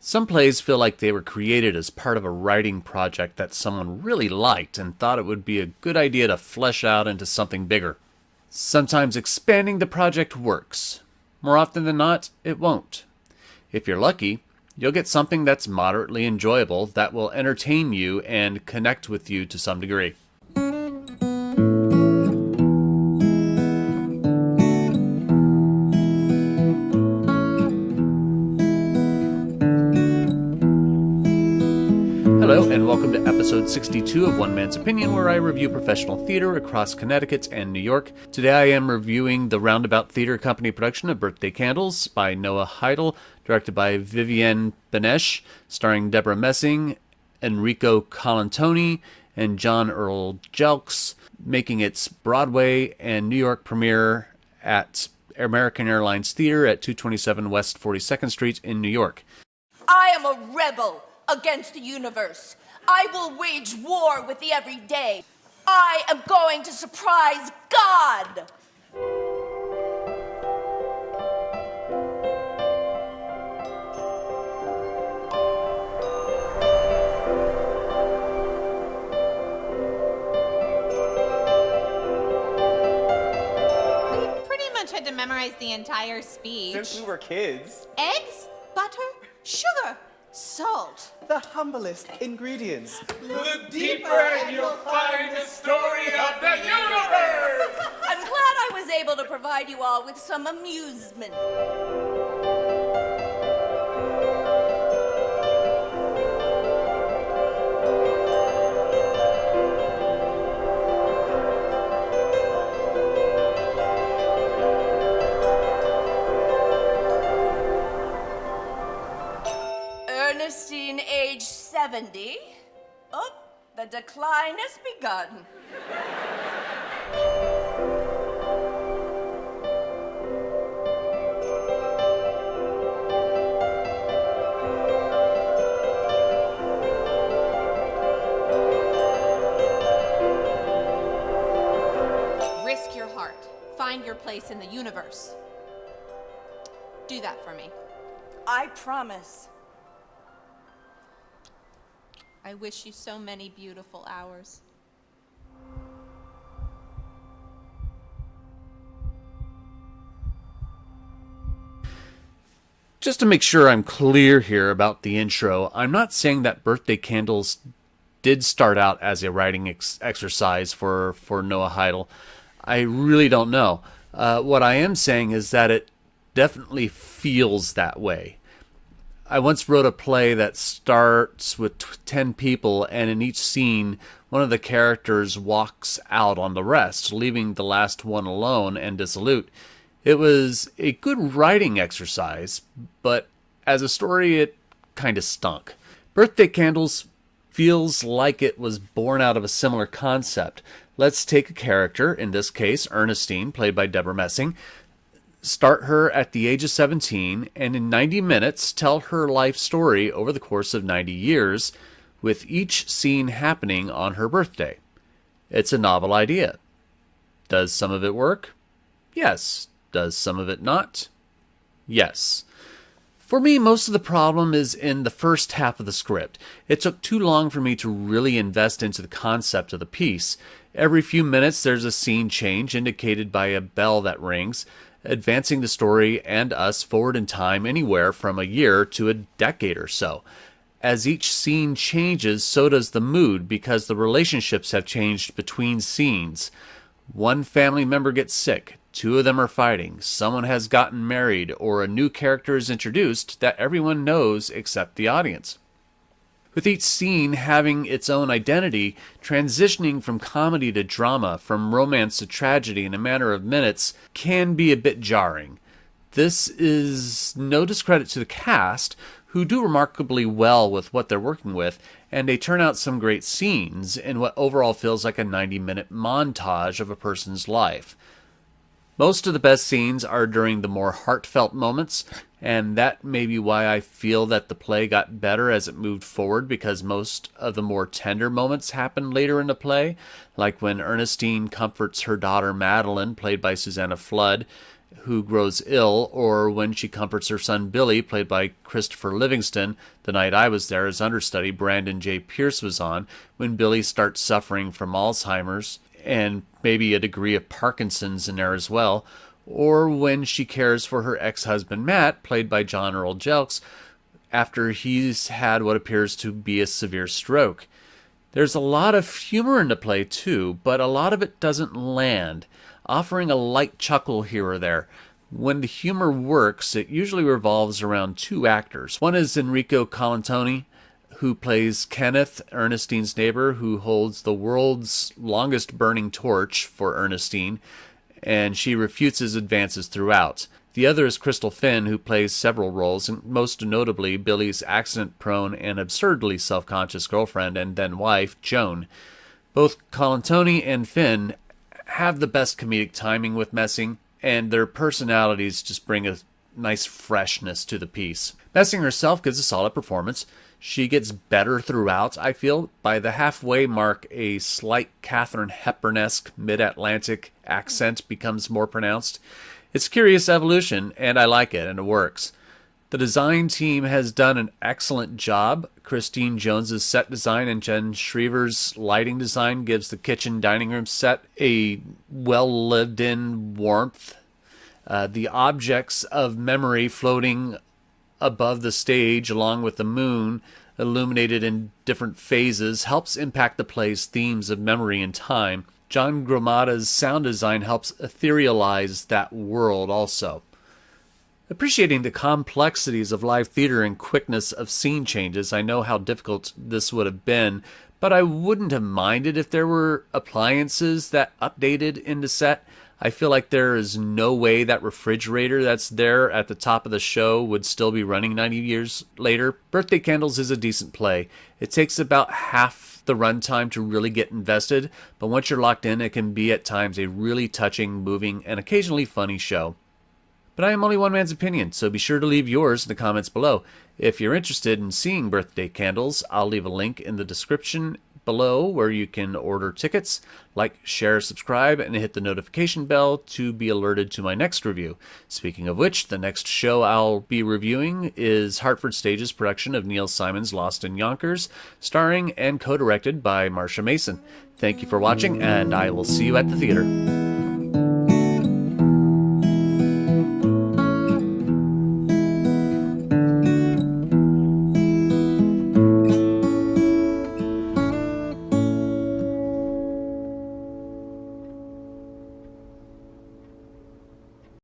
Some plays feel like they were created as part of a writing project that someone really liked and thought it would be a good idea to flesh out into something bigger. Sometimes expanding the project works. More often than not, it won't. If you're lucky, you'll get something that's moderately enjoyable that will entertain you and connect with you to some degree. Hello, and welcome to episode 62 of One Man's Opinion, where I review professional theater across Connecticut and New York. Today I am reviewing the Roundabout Theater Company production of Birthday Candles by Noah Haidle, directed by Vivienne Benesch, starring Deborah Messing, Enrico Colantoni, and John Earl Jelks, making its Broadway and New York premiere at American Airlines Theater at 227 West 42nd Street in New York. I am a rebel against the universe. I will wage war with the everyday. I am going to surprise God. We pretty much had to memorize the entire speech. Since we were kids. Eggs, butter, sugar, salt. The humblest ingredients. Look deeper and you'll find the story of the universe! I'm glad I was able to provide you all with some amusement. Ernestine, age 70. Oh, the decline has begun. Risk your heart. Find your place in the universe. Do that for me. I promise. I wish you so many beautiful hours. Just to make sure I'm clear here about the intro, I'm not saying that Birthday Candles did start out as a writing exercise for Noah Haidle. I really don't know. What I am saying is that it definitely feels that way. I once wrote a play that starts with 10 people, and in each scene, one of the characters walks out on the rest, leaving the last one alone and dissolute. It was a good writing exercise, but as a story, it kind of stunk. Birthday Candles feels like it was born out of a similar concept. Let's take a character, in this case, Ernestine, played by Deborah Messing, start her at the age of 17, and in 90 minutes tell her life story over the course of 90 years, with each scene happening on her birthday. It's a novel idea. Does some of it work? Yes. Does some of it not? Yes. For me, most of the problem is in the first half of the script. It took too long for me to really invest into the concept of the piece. Every few minutes there's a scene change indicated by a bell that rings, advancing the story and us forward in time anywhere from a year to a decade or so. As each scene changes, so does the mood, because the relationships have changed between scenes. One family member gets sick, two of them are fighting, someone has gotten married, or a new character is introduced that everyone knows except the audience. With each scene having its own identity, transitioning from comedy to drama, from romance to tragedy in a matter of minutes, can be a bit jarring. This is no discredit to the cast, who do remarkably well with what they're working with, and they turn out some great scenes in what overall feels like a 90-minute montage of a person's life. Most of the best scenes are during the more heartfelt moments, and that may be why I feel that the play got better as it moved forward, because most of the more tender moments happen later in the play, like when Ernestine comforts her daughter Madeline, played by Susanna Flood, who grows ill, or when she comforts her son Billy, played by Christopher Livingston. The night I was there, as understudy Brandon J. Pierce was on, when Billy starts suffering from Alzheimer's, and maybe a degree of Parkinson's in there as well, or when she cares for her ex-husband Matt, played by John Earl Jelks, after he's had what appears to be a severe stroke. There's a lot of humor in the play too, but a lot of it doesn't land, offering a light chuckle here or there. When the humor works, it usually revolves around two actors. One is Enrico Colantoni, who plays Kenneth, Ernestine's neighbor, who holds the world's longest burning torch for Ernestine, and she refutes his advances throughout. The other is Crystal Finn, who plays several roles, and most notably Billy's accident-prone and absurdly self-conscious girlfriend and then wife, Joan. Both Colantoni and Finn have the best comedic timing with Messing, and their personalities just bring a nice freshness to the piece. Messing herself gives a solid performance. She gets better throughout, I feel. By the halfway mark, a slight Katharine Hepburn-esque mid-Atlantic accent becomes more pronounced. It's curious evolution, and I like it, and it works. The design team has done an excellent job. Christine Jones's set design and Jen Schriever's lighting design gives the kitchen dining room set a well-lived-in warmth. The objects of memory floating above the stage, along with the moon, illuminated in different phases, helps impact the play's themes of memory and time. John Gromada's sound design helps etherealize that world also. Appreciating the complexities of live theater and quickness of scene changes, I know how difficult this would have been, but I wouldn't have minded if there were appliances that updated in the set. I feel like there is no way that refrigerator that's there at the top of the show would still be running 90 years later. Birthday Candles is a decent play. It takes about half the runtime to really get invested, but once you're locked in, it can be at times a really touching, moving, and occasionally funny show. But I am only one man's opinion, so be sure to leave yours in the comments below. If you're interested in seeing Birthday Candles, I'll leave a link in the description below where you can order tickets. Like, share, subscribe, and hit the notification bell to be alerted to my next review. Speaking of which, the next show I'll be reviewing is Hartford Stage's production of Neil Simon's Lost in Yonkers, starring and co-directed by Marsha Mason. Thank you for watching, and I will see you at the theater.